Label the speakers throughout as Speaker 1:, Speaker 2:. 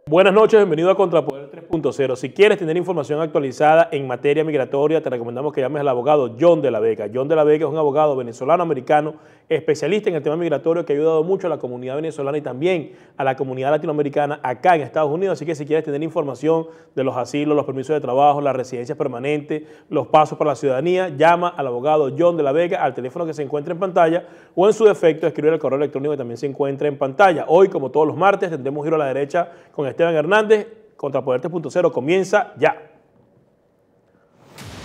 Speaker 1: Buenas noches, bienvenido a Contrapoder 3.0. Si quieres tener información actualizada en materia migratoria, te recomendamos que llames al abogado John de la Vega. John de la Vega es un abogado venezolano-americano, especialista en el tema migratorio que ha ayudado mucho a la comunidad venezolana y también a la comunidad latinoamericana acá en Estados Unidos. Así que si quieres tener información de los asilos, los permisos de trabajo, las residencias permanentes, los pasos para la ciudadanía, llama al abogado John de la Vega al teléfono que se encuentra en pantalla o en su defecto escribe el correo electrónico que también se encuentra en pantalla. Hoy, como todos los martes, tendremos giro a la derecha con Esteban Hernández. Contrapoder 3.0 comienza ya.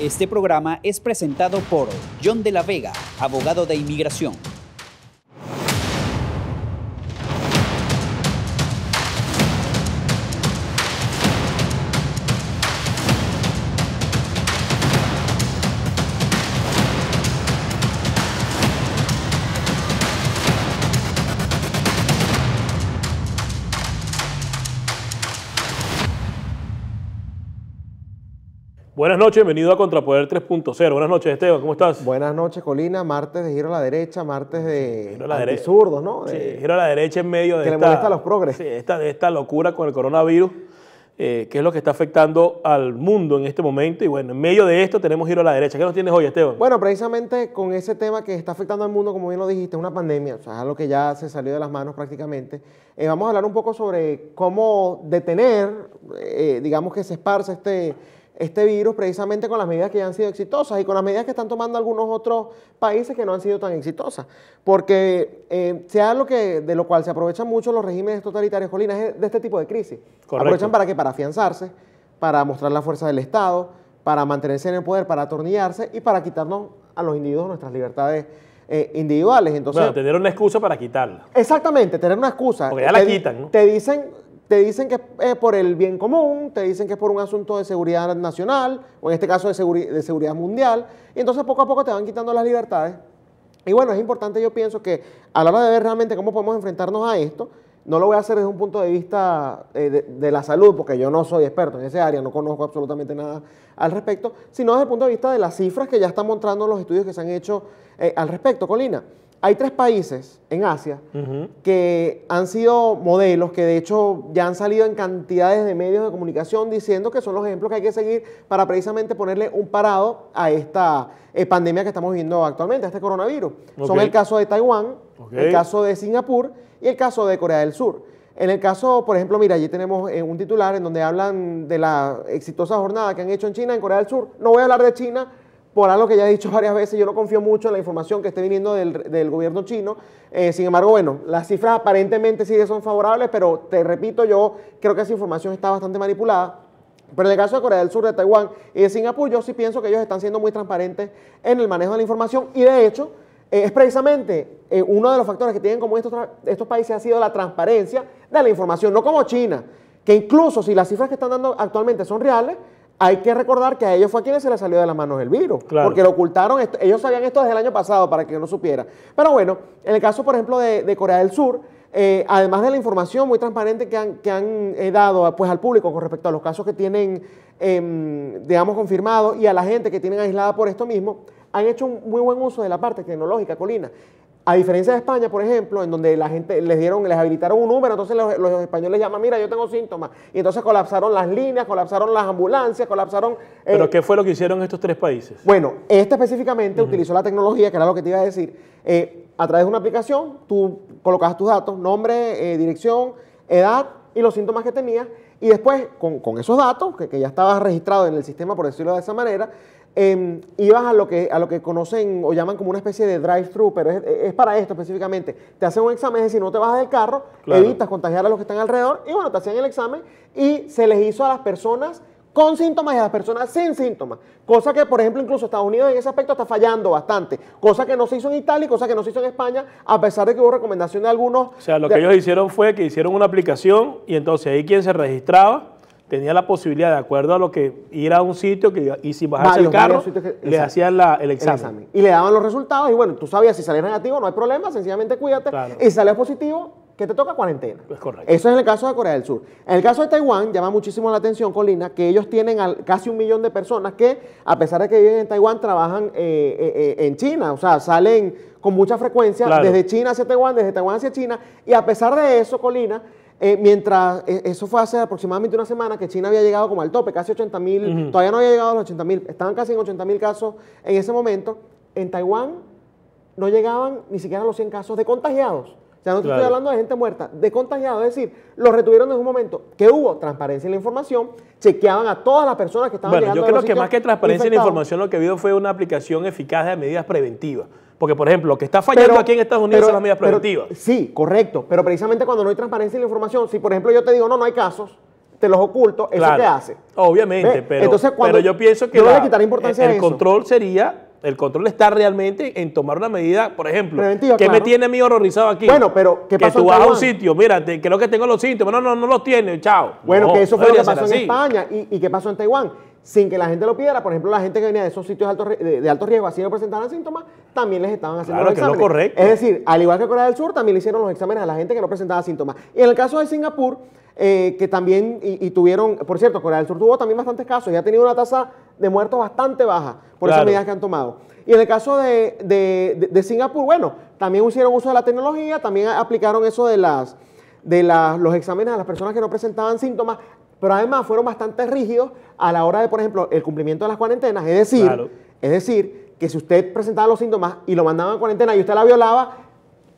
Speaker 2: Este programa es presentado por John de la Vega, abogado de inmigración.
Speaker 1: Buenas noches, bienvenido a Contrapoder 3.0. Buenas noches, Esteban, ¿cómo estás?
Speaker 3: Buenas noches, Colina. Martes de giro a la derecha, martes de absurdos, ¿no?
Speaker 1: Sí, giro a la derecha en medio de
Speaker 3: que le molesta a los progres.
Speaker 1: Sí, esta locura con el coronavirus, que es lo que está afectando al mundo en este momento. Y bueno, en medio de esto tenemos giro a la derecha. ¿Qué nos tienes hoy, Esteban?
Speaker 3: Bueno, precisamente con ese tema que está afectando al mundo, como bien lo dijiste, es una pandemia, o sea, es algo que ya se salió de las manos prácticamente. Vamos a hablar un poco sobre cómo detener, digamos que se esparce este virus precisamente con las medidas que ya han sido exitosas y con las medidas que están tomando algunos otros países que no han sido tan exitosas. Porque sea de lo cual se aprovechan mucho los regímenes totalitarios, Colina, es de este tipo de crisis.
Speaker 1: Correcto.
Speaker 3: Aprovechan para qué, para afianzarse, para mostrar la fuerza del Estado, para mantenerse en el poder, para atornillarse y para quitarnos a los individuos nuestras libertades individuales. Entonces,
Speaker 1: bueno, tener una excusa para quitarla.
Speaker 3: Exactamente, tener una excusa.
Speaker 1: Porque ya la quitan, ¿no?
Speaker 3: Te dicen que es por el bien común, te dicen que es por un asunto de seguridad nacional, o en este caso de seguridad mundial, y entonces poco a poco te van quitando las libertades. Y bueno, es importante, yo pienso que a la hora de ver realmente cómo podemos enfrentarnos a esto, no lo voy a hacer desde un punto de vista de la salud, porque yo no soy experto en ese área, no conozco absolutamente nada al respecto, sino desde el punto de vista de las cifras que ya están mostrando los estudios que se han hecho al respecto. Colina, hay 3 países en Asia que han sido modelos, que de hecho ya han salido en cantidades de medios de comunicación diciendo que son los ejemplos que hay que seguir para precisamente ponerle un parado a esta pandemia que estamos viviendo actualmente, a este coronavirus. Okay. Son el caso de Taiwán, el caso de Singapur y el caso de Corea del Sur. En el caso, por ejemplo, mira, allí tenemos un titular en donde hablan de la exitosa jornada que han hecho en China, en Corea del Sur. No voy a hablar de China, por algo que ya he dicho varias veces, yo no confío mucho en la información que esté viniendo del gobierno chino. Sin embargo, bueno, las cifras aparentemente sí son favorables, pero te repito, yo creo que esa información está bastante manipulada. Pero en el caso de Corea del Sur, de Taiwán y de Singapur, yo sí pienso que ellos están siendo muy transparentes en el manejo de la información y de hecho es precisamente uno de los factores que tienen como estos países ha sido la transparencia de la información, no como China, que incluso si las cifras que están dando actualmente son reales, hay que recordar que a ellos fue a quienes se les salió de las manos el virus, claro, porque lo ocultaron, ellos sabían esto desde el año pasado para que yo no supiera. Pero bueno, en el caso, por ejemplo, de Corea del Sur, además de la información muy transparente que han dado pues, al público con respecto a los casos que tienen, digamos, confirmados y a la gente que tienen aislada por esto mismo, han hecho un muy buen uso de la parte tecnológica, Colina. A diferencia de España, por ejemplo, en donde la gente les habilitaron un número, entonces los españoles llaman, mira, yo tengo síntomas, y entonces colapsaron las líneas, colapsaron las ambulancias, colapsaron...
Speaker 1: ¿Pero qué fue lo que hicieron estos 3 países?
Speaker 3: Bueno, este específicamente utilizó la tecnología, que era lo que te iba a decir, a través de una aplicación, tú colocabas tus datos, nombre, dirección, edad y los síntomas que tenías, y después, con esos datos, que ya estabas registrado en el sistema, por decirlo de esa manera, ibas a lo que conocen o llaman como una especie de drive-thru, pero es para esto específicamente. Te hacen un examen, es decir, no te bajas del carro, claro, evitas contagiar a los que están alrededor y bueno, te hacían el examen y se les hizo a las personas con síntomas y a las personas sin síntomas. Cosa que, por ejemplo, incluso Estados Unidos en ese aspecto está fallando bastante. Cosa que no se hizo en Italia y cosa que no se hizo en España, a pesar de que hubo recomendación de algunos...
Speaker 1: O sea, lo que ellos hicieron fue que hicieron una aplicación y entonces ahí quien se registraba tenía la posibilidad, de acuerdo a lo que ir a un sitio y sin bajarse el carro, le hacían el examen.
Speaker 3: Y le daban los resultados y bueno, tú sabías si salía negativo, no hay problema, sencillamente cuídate. Claro. Y si salió positivo, ¿qué te toca? Cuarentena.
Speaker 1: Es correcto.
Speaker 3: Eso es en el caso de Corea del Sur. En el caso de Taiwán, llama muchísimo la atención, Colina, que ellos tienen casi 1 millón de personas que, a pesar de que viven en Taiwán, trabajan en China. O sea, salen con mucha frecuencia, claro, desde China hacia Taiwán, desde Taiwán hacia China. Y a pesar de eso, Colina, Mientras, eso fue hace aproximadamente una semana que China había llegado como al tope, casi 80.000, todavía no había llegado a los 80.000, estaban casi en 80.000 casos en ese momento. En Taiwán no llegaban ni siquiera a los 100 casos de contagiados. O sea, no te estoy hablando de gente muerta, de contagiados. Es decir, los retuvieron en un momento que hubo transparencia en la información, chequeaban a todas las personas que estaban llegando.
Speaker 1: Yo creo que más que transparencia en la información, lo que ha habido fue una aplicación eficaz de medidas preventivas. Porque, por ejemplo, lo que está fallando aquí en Estados Unidos son las medidas preventivas.
Speaker 3: Sí, correcto. Pero precisamente cuando no hay transparencia en la información, si por ejemplo yo te digo, no hay casos, te los oculto, ¿eso qué hace?
Speaker 1: Obviamente,
Speaker 3: Entonces,
Speaker 1: pero yo pienso que
Speaker 3: le quitaré importancia a eso.
Speaker 1: control sería... El control está realmente en tomar una medida, por ejemplo,
Speaker 3: preventiva,
Speaker 1: que me tiene a mí horrorizado aquí.
Speaker 3: Bueno, pero ¿qué pasó
Speaker 1: que tú vas a un sitio, mira, creo que tengo los síntomas, no los tienes, chao.
Speaker 3: Bueno,
Speaker 1: no,
Speaker 3: que eso fue lo que pasó en España y qué pasó en Taiwán. Sin que la gente lo pidiera, por ejemplo, la gente que venía de esos sitios de alto riesgo, así no presentaban síntomas, también les estaban haciendo los exámenes.
Speaker 1: Es lo correcto.
Speaker 3: Es decir, al igual que Corea del Sur, también le hicieron los exámenes a la gente que no presentaba síntomas. Y en el caso de Singapur, que también, tuvieron, por cierto, Corea del Sur tuvo también bastantes casos y ha tenido una tasa de muertos bastante baja por esas medidas que han tomado. Y en el caso de Singapur, bueno, también hicieron uso de la tecnología, también aplicaron eso de los exámenes a las personas que no presentaban síntomas, pero además fueron bastante rígidos a la hora de, por ejemplo, el cumplimiento de las cuarentenas. Es decir, que si usted presentaba los síntomas y lo mandaban a cuarentena y usted la violaba,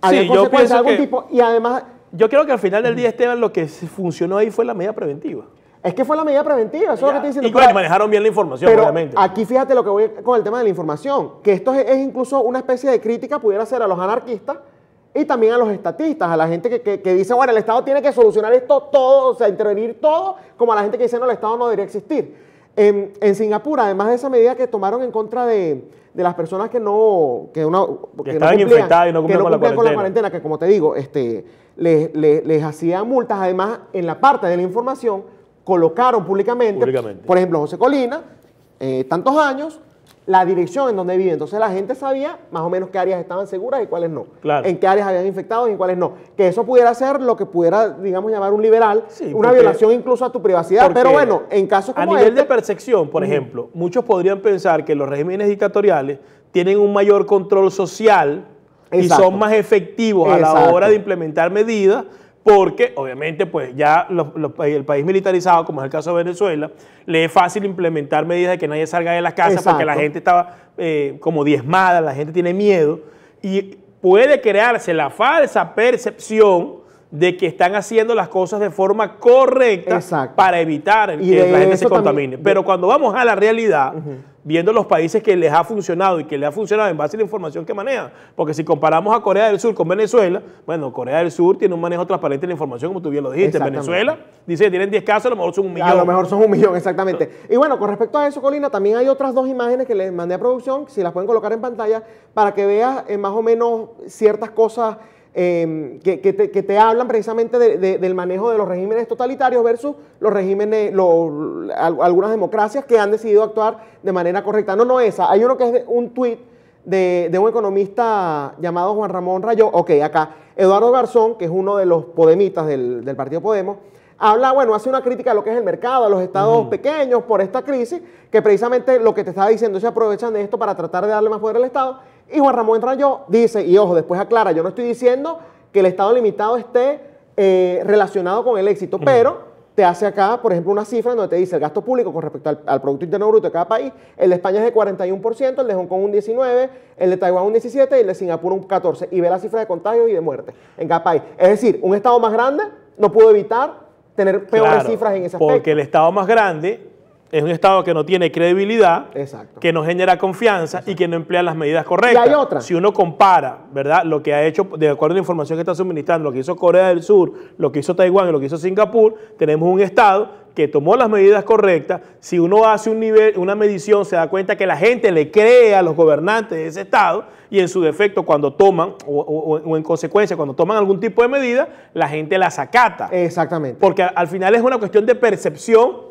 Speaker 3: había consecuencias de algún tipo y además...
Speaker 1: Yo creo que al final del día, Esteban, lo que funcionó ahí fue la medida preventiva.
Speaker 3: Es que fue la medida preventiva, eso es lo que estoy diciendo.
Speaker 1: Y bueno, manejaron bien la información,
Speaker 3: pero
Speaker 1: obviamente.
Speaker 3: Aquí fíjate lo que voy con el tema de la información, que esto es incluso una especie de crítica, pudiera ser a los anarquistas y también a los estatistas, a la gente que dice, bueno, el Estado tiene que solucionar esto todo, o sea, intervenir todo, como a la gente que dice, no, el Estado no debería existir. En Singapur, además de esa medida que tomaron en contra de las personas que
Speaker 1: estaban infectadas y no cumplían con la cuarentena,
Speaker 3: que como te digo, les hacían multas, además en la parte de la información, colocaron públicamente, por ejemplo, José Colina, tantos años, la dirección en donde vive. Entonces la gente sabía más o menos qué áreas estaban seguras y cuáles no. En qué áreas habían infectados y en cuáles no. Que eso pudiera ser lo que pudiera, digamos, llamar un liberal, una violación incluso a tu privacidad. Pero bueno, en casos como
Speaker 1: a nivel de percepción, por ejemplo, muchos podrían pensar que los regímenes dictatoriales tienen un mayor control social y son más efectivos a la hora de implementar medidas, porque obviamente pues ya el país militarizado, como es el caso de Venezuela, le es fácil implementar medidas de que nadie salga de las casas porque la gente estaba como diezmada, la gente tiene miedo y puede crearse la falsa percepción de que están haciendo las cosas de forma correcta para evitar que la gente se contamine. Pero cuando vamos a la realidad, viendo los países que les ha funcionado y que les ha funcionado en base a la información que manejan, porque si comparamos a Corea del Sur con Venezuela, bueno, Corea del Sur tiene un manejo transparente de la información, como tú bien lo dijiste. En Venezuela dice que tienen 10 casos, a lo mejor son 1 millón.
Speaker 3: A lo mejor son 1 millón, exactamente. Y bueno, con respecto a eso, Colina, también hay otras 2 imágenes que les mandé a producción, si las pueden colocar en pantalla, para que veas más o menos ciertas cosas que te hablan precisamente del manejo de los regímenes totalitarios versus los regímenes, algunas democracias que han decidido actuar de manera correcta. No esa. Hay uno que es un tuit de un economista llamado Juan Ramón Rayó. Ok, acá. Eduardo Garzón, que es uno de los podemitas del partido Podemos, hace una crítica a lo que es el mercado, a los estados pequeños por esta crisis, que precisamente lo que te estaba diciendo, se aprovechan de esto para tratar de darle más poder al Estado. Y Juan Ramón Rayó dice, y ojo, después aclara, yo no estoy diciendo que el Estado limitado esté relacionado con el éxito, pero te hace acá, por ejemplo, una cifra en donde te dice el gasto público con respecto al Producto Interno Bruto de cada país. El de España es de 41%, el de Hong Kong un 19%, el de Taiwán un 17% y el de Singapur un 14%. Y ve la cifra de contagios y de muertes en cada país. Es decir, un Estado más grande no pudo evitar tener peores cifras en ese aspecto.
Speaker 1: Porque el Estado más grande es un Estado que no tiene credibilidad, que no genera confianza y que no emplea las medidas correctas.
Speaker 3: Y hay otra.
Speaker 1: Si uno compara, ¿verdad?, lo que ha hecho, de acuerdo a la información que está suministrando, lo que hizo Corea del Sur, lo que hizo Taiwán y lo que hizo Singapur, tenemos un Estado que tomó las medidas correctas. Si uno hace una medición, se da cuenta que la gente le cree a los gobernantes de ese Estado y en su defecto cuando toman, o en consecuencia, cuando toman algún tipo de medida, la gente las acata.
Speaker 3: Exactamente.
Speaker 1: Porque al final es una cuestión de percepción,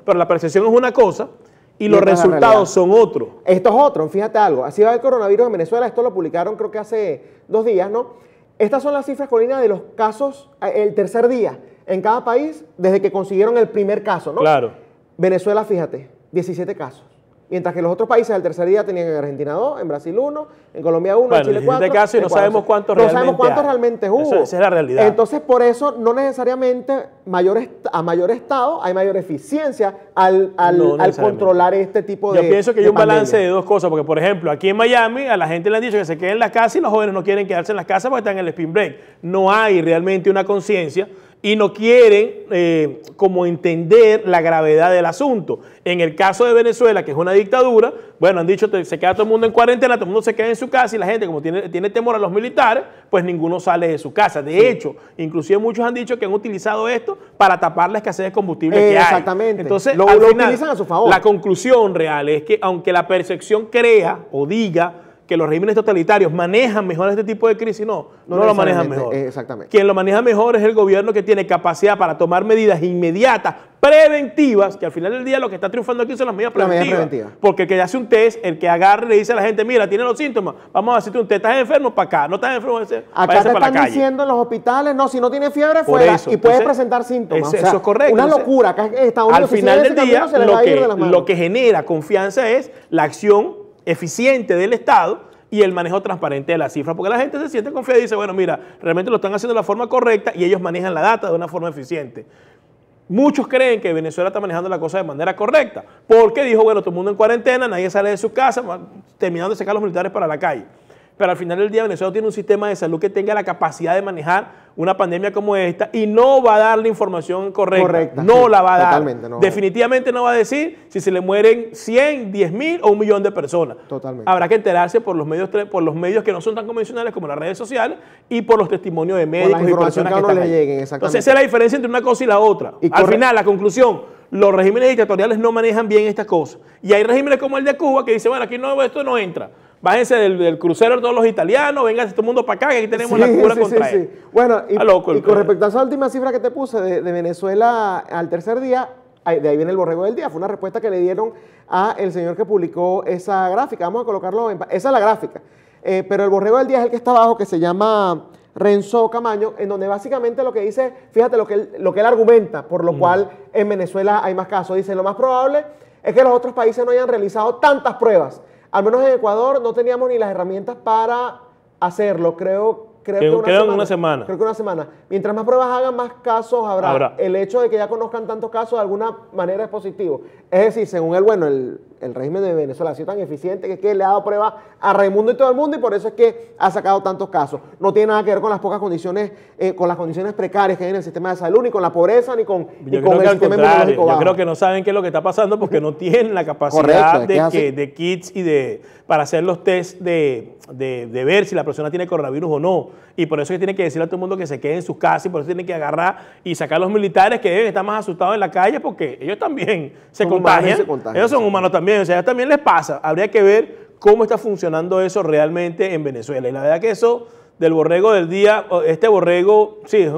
Speaker 1: pero la percepción es una cosa y los resultados son otros.
Speaker 3: Esto es otro, fíjate algo. Así va el coronavirus en Venezuela, esto lo publicaron creo que hace 2 días, ¿no? Estas son las cifras, Colina, de los casos el tercer día en cada país desde que consiguieron el primer caso, ¿no?
Speaker 1: Claro.
Speaker 3: Venezuela, fíjate, 17 casos. Mientras que los otros países al tercer día tenían en Argentina 2, en Brasil 1, en Colombia 1, en Chile 4.
Speaker 1: En este caso no sabemos cuántos
Speaker 3: realmente hubo.
Speaker 1: Esa es la realidad.
Speaker 3: Entonces, por eso, no necesariamente a mayor estado hay mayor eficiencia al controlar este tipo de
Speaker 1: Yo pienso que hay un
Speaker 3: pandemia.
Speaker 1: balance de dos cosas, porque por ejemplo, aquí en Miami a la gente le han dicho que se queden en la casa y los jóvenes no quieren quedarse en las casas porque están en el spring break. No hay realmente una conciencia y no quieren como entender la gravedad del asunto. En el caso de Venezuela, que es una dictadura, bueno, han dicho que se queda todo el mundo en cuarentena, todo el mundo se queda en su casa y la gente, como tiene temor a los militares, pues ninguno sale de su casa. De hecho, inclusive muchos han dicho que han utilizado esto para tapar la escasez de combustible que hay.
Speaker 3: Exactamente.
Speaker 1: Entonces,
Speaker 3: lo
Speaker 1: al final,
Speaker 3: utilizan a su favor.
Speaker 1: La conclusión real es que aunque la percepción crea o diga que los regímenes totalitarios manejan mejor este tipo de crisis, no lo manejan mejor.
Speaker 3: Exactamente.
Speaker 1: Quien lo maneja mejor es el gobierno que tiene capacidad para tomar medidas inmediatas, preventivas, que al final del día lo que está triunfando aquí son las medidas preventivas. Porque el que hace un test, el que agarra y le dice a la gente, mira, tiene los síntomas, vamos a hacerte un test, estás enfermo para acá, no estás enfermo,
Speaker 3: acá te
Speaker 1: para la
Speaker 3: están
Speaker 1: calle.
Speaker 3: diciendo en los hospitales, no, si no tiene fiebre, fuera, y puedes presentar síntomas.
Speaker 1: Eso es correcto.
Speaker 3: Una locura. Acá Estados Unidos,
Speaker 1: al final del día,
Speaker 3: camino,
Speaker 1: lo que genera confianza es la acción eficiente del Estado y el manejo transparente de las cifras, porque la gente se siente confiada y dice, bueno, mira, realmente lo están haciendo de la forma correcta y ellos manejan la data de una forma eficiente. Muchos creen que Venezuela está manejando la cosa de manera correcta, porque dijo, bueno, todo el mundo en cuarentena, nadie sale de su casa, terminando de sacar a los militares para la calle. Pero al final del día Venezuela tiene un sistema de salud que tenga la capacidad de manejar una pandemia como esta y no va a dar la información correcta. No la va a dar.
Speaker 3: Totalmente, no.
Speaker 1: Definitivamente no va a decir si se le mueren 100, 10.000 o 1.000.000 de personas.
Speaker 3: Totalmente.
Speaker 1: Habrá que enterarse por los medios que no son tan convencionales como las redes sociales y por los testimonios de médicos y personas que están ahí. Entonces esa es la diferencia entre una cosa y la otra. Al final, la conclusión, los regímenes dictatoriales no manejan bien estas cosas. Y hay regímenes como el de Cuba que dicen, bueno, aquí no, esto no entra. Bájense del crucero todos los italianos, vengan todo el mundo para acá, que aquí tenemos la cura contra él.
Speaker 3: Bueno, y con respecto a esa última cifra que te puse de Venezuela al tercer día, de ahí viene el borrego del día. Fue una respuesta que le dieron a el señor que publicó esa gráfica. Vamos a colocarlo esa es la gráfica. Pero el borrego del día es el que está abajo, que se llama Renzo Camaño, en donde básicamente lo que dice, fíjate lo que él argumenta, por lo cual en Venezuela hay más casos. Dice, lo más probable es que los otros países no hayan realizado tantas pruebas. Al menos en Ecuador no teníamos ni las herramientas para hacerlo. Creo que una semana. Creo que una semana. Mientras más pruebas hagan, más casos habrá. El hecho de que ya conozcan tantos casos de alguna manera es positivo. Es decir, según él, el régimen de Venezuela ha sido tan eficiente que es que le ha dado pruebas a Raimundo y todo el mundo y por eso es que ha sacado tantos casos. No tiene nada que ver con las pocas condiciones, con las condiciones precarias que hay en el sistema de salud, ni con la pobreza, ni con el sistema inmunológico bajo.
Speaker 1: Yo creo que no saben qué es lo que está pasando porque no tienen la capacidad de kits y para hacer los test de ver si la persona tiene coronavirus o no. Y por eso es que tienen que decirle a todo el mundo que se quede en sus casas y por eso tienen que agarrar y sacar a los militares que deben estar más asustados en la calle porque ellos también se contagian. Ellos son humanos también, o sea, a ellos también les pasa. Habría que ver cómo está funcionando eso realmente en Venezuela. Y la verdad que eso del borrego del día, este borrego, sí, es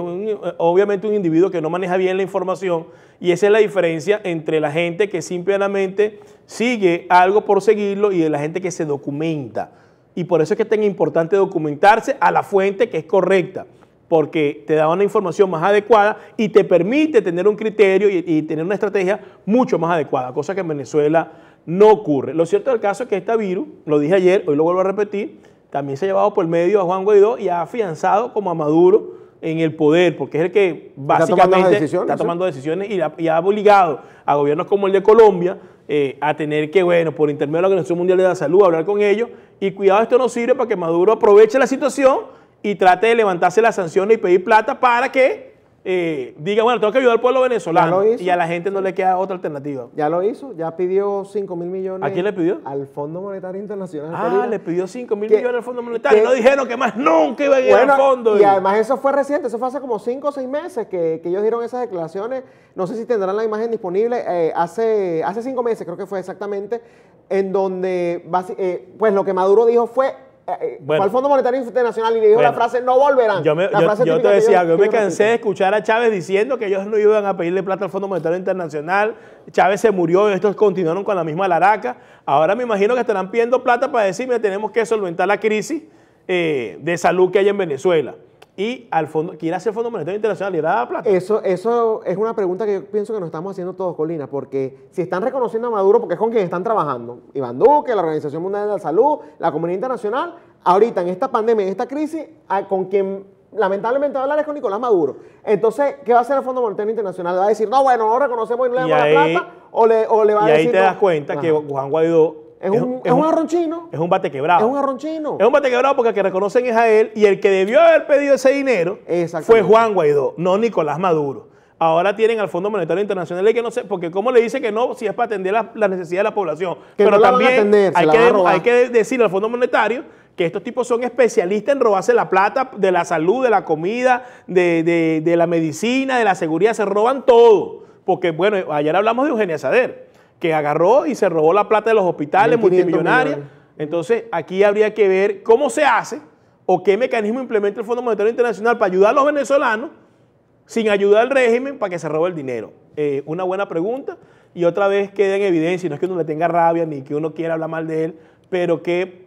Speaker 1: obviamente un individuo que no maneja bien la información y esa es la diferencia entre la gente que simplemente sigue algo por seguirlo y de la gente que se documenta. Y por eso es que es tan importante documentarse a la fuente que es correcta, porque te da una información más adecuada y te permite tener un criterio y tener una estrategia mucho más adecuada, cosa que en Venezuela no ocurre. Lo cierto del caso es que este virus, lo dije ayer, hoy lo vuelvo a repetir, también se ha llevado por medio a Juan Guaidó y ha afianzado como a Maduro en el poder, porque es el que básicamente está tomando decisiones y ha obligado a gobiernos como el de Colombia a tener que, bueno, por intermedio de la Organización Mundial de la Salud, hablar con ellos y cuidado, esto no sirve para que Maduro aproveche la situación y trate de levantarse las sanciones y pedir plata para que diga, bueno, tengo que ayudar al pueblo venezolano y a la gente no le queda otra alternativa.
Speaker 3: Ya lo hizo, ya pidió 5.000 millones.
Speaker 1: ¿A quién le pidió?
Speaker 3: Al Fondo Monetario Internacional.
Speaker 1: Le pidió 5.000 millones al Fondo Monetario. No dijeron que más nunca iban a ir al fondo.
Speaker 3: Y además eso fue reciente, eso fue hace como 5 o 6 meses que ellos dieron esas declaraciones. No sé si tendrán la imagen disponible. Hace 5 meses creo que fue exactamente, en donde pues lo que Maduro dijo fue fue al Fondo Monetario Internacional y le dijo la frase, no volverán.
Speaker 1: Yo te decía, yo me cansé de escuchar a Chávez diciendo que ellos no iban a pedirle plata al Fondo Monetario Internacional. Chávez se murió y estos continuaron con la misma laraca. Ahora me imagino que estarán pidiendo plata para decirme que tenemos que solventar la crisis de salud que hay en Venezuela. y al fondo, ¿quién hace el Fondo Monetario Internacional? ¿Le da plata?
Speaker 3: Eso es una pregunta que yo pienso que nos estamos haciendo todos, Colina, porque si están reconociendo a Maduro, porque es con quien están trabajando, Iván Duque, la Organización Mundial de la Salud, la comunidad internacional, ahorita en esta pandemia, en esta crisis, con quien lamentablemente va a hablar es con Nicolás Maduro. Entonces, ¿qué va a hacer el Fondo Monetario Internacional? ¿Le va a decir, no, bueno, no reconocemos y no le damos la plata? ¿O le va a decir,
Speaker 1: y ahí te das cuenta que Juan Guaidó
Speaker 3: es un arronchino.
Speaker 1: Es un bate quebrado.
Speaker 3: Es un arronchino.
Speaker 1: Es un bate quebrado porque el que reconocen es a él, y el que debió haber pedido ese dinero fue Juan Guaidó, no Nicolás Maduro. Ahora tienen al Fondo Monetario Internacional, que no sé, porque cómo le dice que no, si es para atender la necesidad de la población.
Speaker 3: Que
Speaker 1: pero
Speaker 3: no
Speaker 1: también hay que decirle al Fondo Monetario que estos tipos son especialistas en robarse la plata de la salud, de la comida, de la medicina, de la seguridad, se roban todo. Porque, bueno, ayer hablamos de Eugenia Sader, que agarró y se robó la plata de los hospitales multimillonarios. Entonces, aquí habría que ver cómo se hace o qué mecanismo implementa el Fondo Monetario Internacional para ayudar a los venezolanos sin ayudar al régimen para que se robe el dinero. Una buena pregunta, y otra vez queda en evidencia, y no es que uno le tenga rabia ni que uno quiera hablar mal de él, pero qué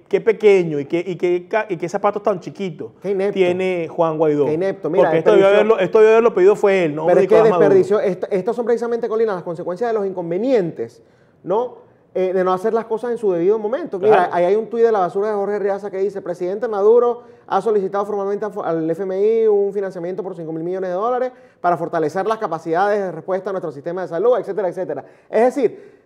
Speaker 1: pequeño y qué zapatos tan chiquitos tiene Juan Guaidó.
Speaker 3: Qué inepto. Mira,
Speaker 1: porque esto debió haberlo pedido fue él, ¿no?
Speaker 3: Pero es que desperdició. Estos son precisamente, Colina, las consecuencias de los inconvenientes, ¿no? De no hacer las cosas en su debido momento. Mira, claro. Ahí hay un tuit de la basura de Jorge Riaza que dice: presidente Maduro ha solicitado formalmente al FMI un financiamiento por $5.000 millones para fortalecer las capacidades de respuesta a nuestro sistema de salud, etcétera, etcétera. Es decir,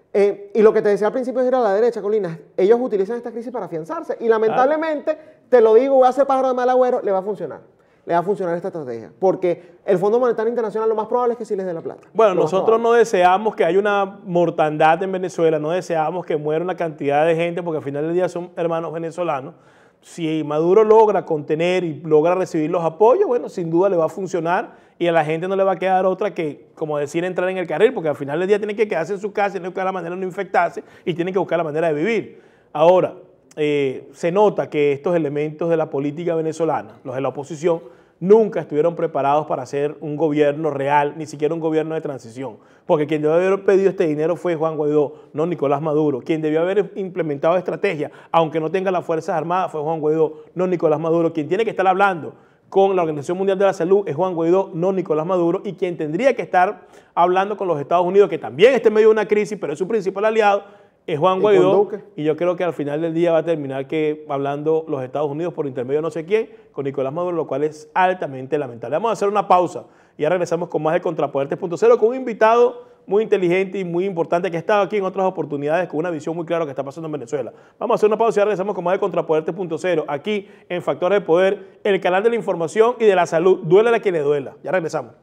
Speaker 3: y lo que te decía al principio es ir a la derecha, Colina, ellos utilizan esta crisis para afianzarse y lamentablemente, te lo digo, voy a ser pájaro de mal agüero, le va a funcionar. Le va a funcionar esta estrategia, porque el Fondo Monetario Internacional lo más probable es que sí les dé la plata.
Speaker 1: Bueno, nosotros no deseamos que haya una mortandad en Venezuela, no deseamos que muera una cantidad de gente, porque al final del día son hermanos venezolanos. Si Maduro logra contener y logra recibir los apoyos, bueno, sin duda le va a funcionar y a la gente no le va a quedar otra que, como decir, entrar en el carril, porque al final del día tienen que quedarse en su casa, tienen que buscar la manera de no infectarse y tienen que buscar la manera de vivir. Ahora, se nota que estos elementos de la política venezolana, los de la oposición, nunca estuvieron preparados para hacer un gobierno real, ni siquiera un gobierno de transición. Porque quien debió haber pedido este dinero fue Juan Guaidó, no Nicolás Maduro. Quien debió haber implementado estrategia, aunque no tenga las Fuerzas Armadas, fue Juan Guaidó, no Nicolás Maduro. Quien tiene que estar hablando con la Organización Mundial de la Salud es Juan Guaidó, no Nicolás Maduro. Y quien tendría que estar hablando con los Estados Unidos, que también está en medio de una crisis, pero es su principal aliado, es Juan Guaidó, y yo creo que al final del día va a terminar hablando los Estados Unidos por intermedio de no sé quién, con Nicolás Maduro, lo cual es altamente lamentable. Vamos a hacer una pausa y ya regresamos con más de Contrapoder 3.0 con un invitado muy inteligente y muy importante que ha estado aquí en otras oportunidades con una visión muy clara de lo que está pasando en Venezuela. Vamos a hacer una pausa y ya regresamos con más de Contrapoder 3.0 aquí en Factores de Poder, el canal de la información y de la salud. Duele a quien le duela. Ya regresamos.